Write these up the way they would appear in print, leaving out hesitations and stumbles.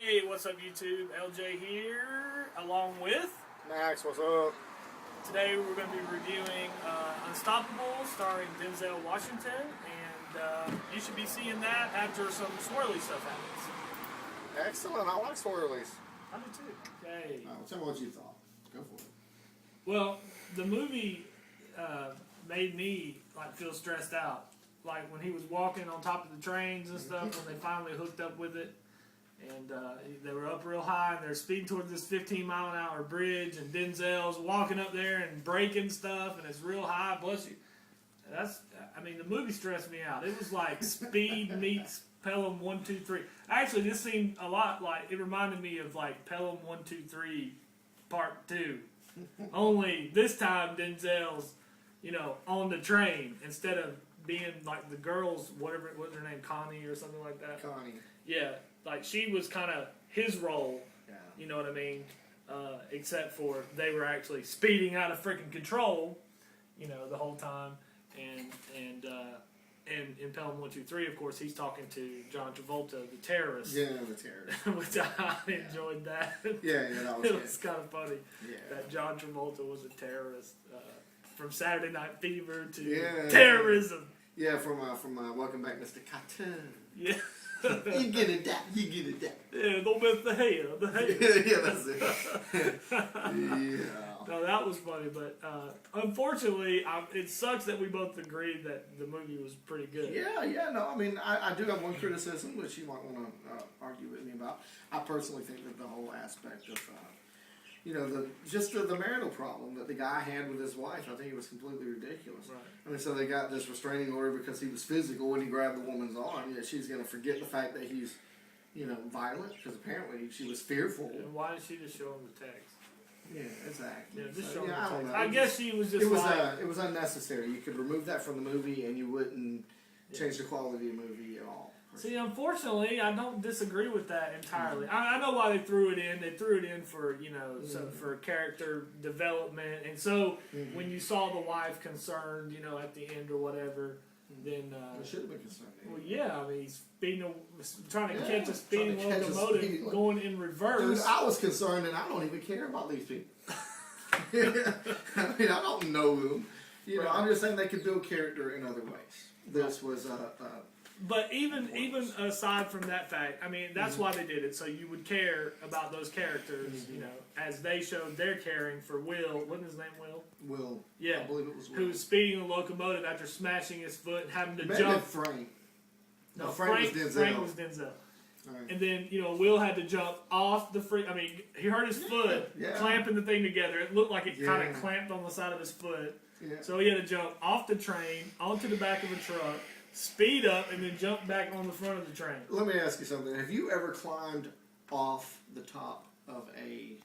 Hey, what's up YouTube? LJ here, along with Max, what's up? today we're going to be reviewing Unstoppable, starring Denzel Washington, and you should be seeing that after some swirly stuff happens. Excellent, I like swirlies. I do too. Okay. Tell me what you thought. Go for it. Well, the movie made me feel stressed out. Like when he was walking on top of the trains and stuff, when they finally hooked up with it. And they were up real high, and they're speeding towards this 15-mile-an-hour bridge, and Denzel's walking up there and breaking stuff, and it's real high. Bless you. The movie stressed me out. It was like Speed meets Pelham 1, 2, 3. Actually, this seemed a lot like, it reminded me of like Pelham 1, 2, 3 Part 2. Only this time Denzel's, on the train instead of being like the girls, whatever, what's her name, Connie or something like that? Connie. Yeah. Like, she was kind of his role, Yeah. you know what I mean? Except for they were actually speeding out of freaking control, the whole time. And in Pelham 1, 2, 3, of course, he's talking to John Travolta, the terrorist. Yeah, the terrorist. Which I enjoyed that. Yeah, that was It good. was kind of funny that John Travolta was a terrorist. From Saturday Night Fever to terrorism. Yeah, from Welcome Back, Mr. Cartoon. Yeah. You get it, that. You get it, that. Yeah, don't miss the hair. The hair. Yeah, that's it. Yeah. No, that was funny, but unfortunately, it sucks that we both agreed that the movie was pretty good. Yeah, no, I do have one criticism, which you might want to argue with me about. I personally think that the whole aspect of, the marital problem that the guy had with his wife, I think it was completely ridiculous. Right. So they got this restraining order because he was physical when he grabbed the woman's arm. She's going to forget the fact that he's, violent, because apparently she was fearful. And why did she just show him the text? Yeah, exactly. Yeah, just So, show him I the don't text. know. I guess she was just It was unnecessary. You could remove that from the movie and you wouldn't change the quality of the movie at all. See, unfortunately, I don't disagree with that entirely. I know why they threw it in. They threw it in for, for character development. And so when you saw the wife concerned, at the end or whatever, then... it should have been concerned. Well, yeah, he's trying to catch a speeding locomotive going in reverse. Dude, I was concerned, and I don't even care about these people. I don't know them. I'm just saying they could build character in other ways. This was But even aside from that fact, that's why they did it, so you would care about those characters, as they showed their caring for Will. Wasn't his name Will? Will. Yeah. I believe it was Will. Who was speeding the locomotive after smashing his foot and having to Maybe jump. Frank. No, Frank was Denzel. Frank was Denzel. Right. And then, Will had to jump off the he hurt his foot clamping the thing together. It looked like it kind of clamped on the side of his foot. Yeah. So he had to jump off the train, onto the back of a truck, speed up, and then jump back on the front of the train. Let me ask you something. Have you ever climbed off the top of a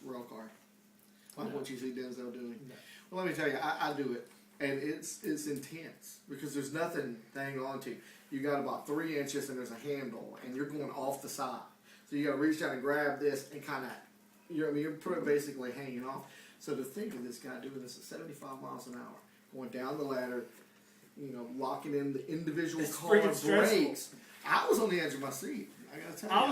rail car? Like what you see Denzel doing? No. Well, let me tell you, I do it. And it's intense because there's nothing to hang on to. You got about 3 inches and there's a handle, and you're going off the side. So you got to reach down and grab this and kind of, you're basically hanging off. So to think of this guy doing this at 75 miles an hour, going down the ladder, locking in the individual car brakes. I was on the edge of my seat. I gotta tell you. I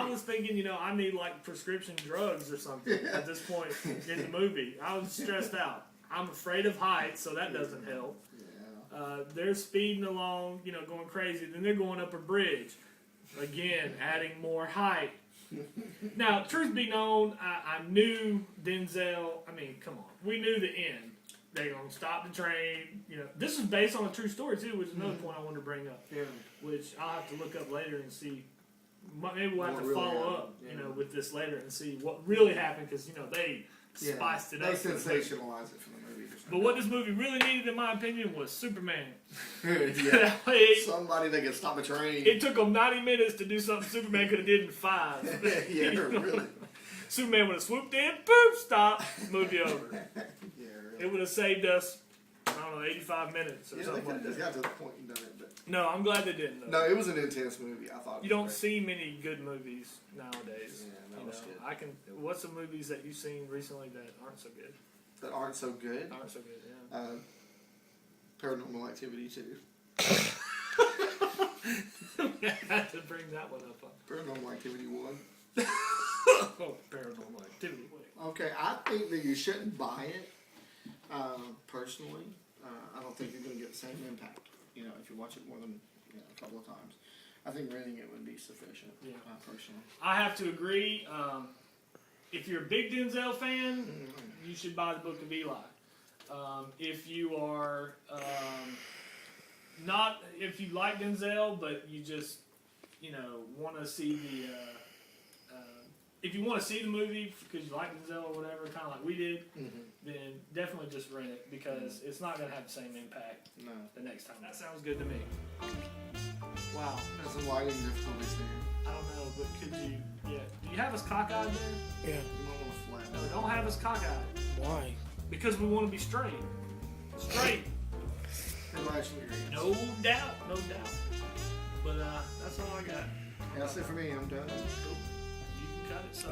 was thinking, I need prescription drugs or something at this point in the movie. I was stressed out. I'm afraid of heights, so that doesn't help. Yeah. They're speeding along, going crazy. Then they're going up a bridge. Again, adding more height. Now, truth be known, I knew Denzel. Come on. We knew the end. They're going to stop the train. This is based on a true story, too, which is another point I wanted to bring up. Yeah. Which I'll have to look up later and see. Maybe we'll have to follow up, with this later and see what really happened, because, they spiced it up. They sensationalized it for the movie. But what this movie really needed, in my opinion, was Superman. Somebody that can stop a train. It took them 90 minutes to do something Superman could have did in 5. Really. Superman would have swooped in, boom, stop, movie over. Really. It would have saved us, 85 minutes or something. They could have just got to the point and done it. But no, I'm glad they didn't. No, it was an intense movie. I thought. You don't see many good movies nowadays. Yeah, that was good. What's some movies that you've seen recently that aren't so good? That aren't so good? Aren't so good, yeah. Paranormal Activity 2. I had to bring that one up. Paranormal Activity 1. Okay, I think that you shouldn't buy it. Personally, I don't think you're going to get the same impact. You know, if you watch it more than a couple of times, I think renting it would be sufficient. Yeah. Personally. I have to agree. If you're a big Denzel fan, you should buy the Book of Eli. If you are not, if you like Denzel, but you just want to see the, if you want to see the movie because you like Denzel or whatever, kind of like we did, then definitely just rent it because it's not going to have the same impact the next time. That sounds good to me. Wow. There's some lighting difficulties there. I don't know, but could you? Yeah. Do you have us cockeyed there? Yeah. You might want to flatten. No, don't have us cockeyed. Why? Because we want to be straight. Straight. It'll actually hear you. No doubt. No doubt. But that's all I got. That's it for me. I'm done. Cool. You can cut it, so.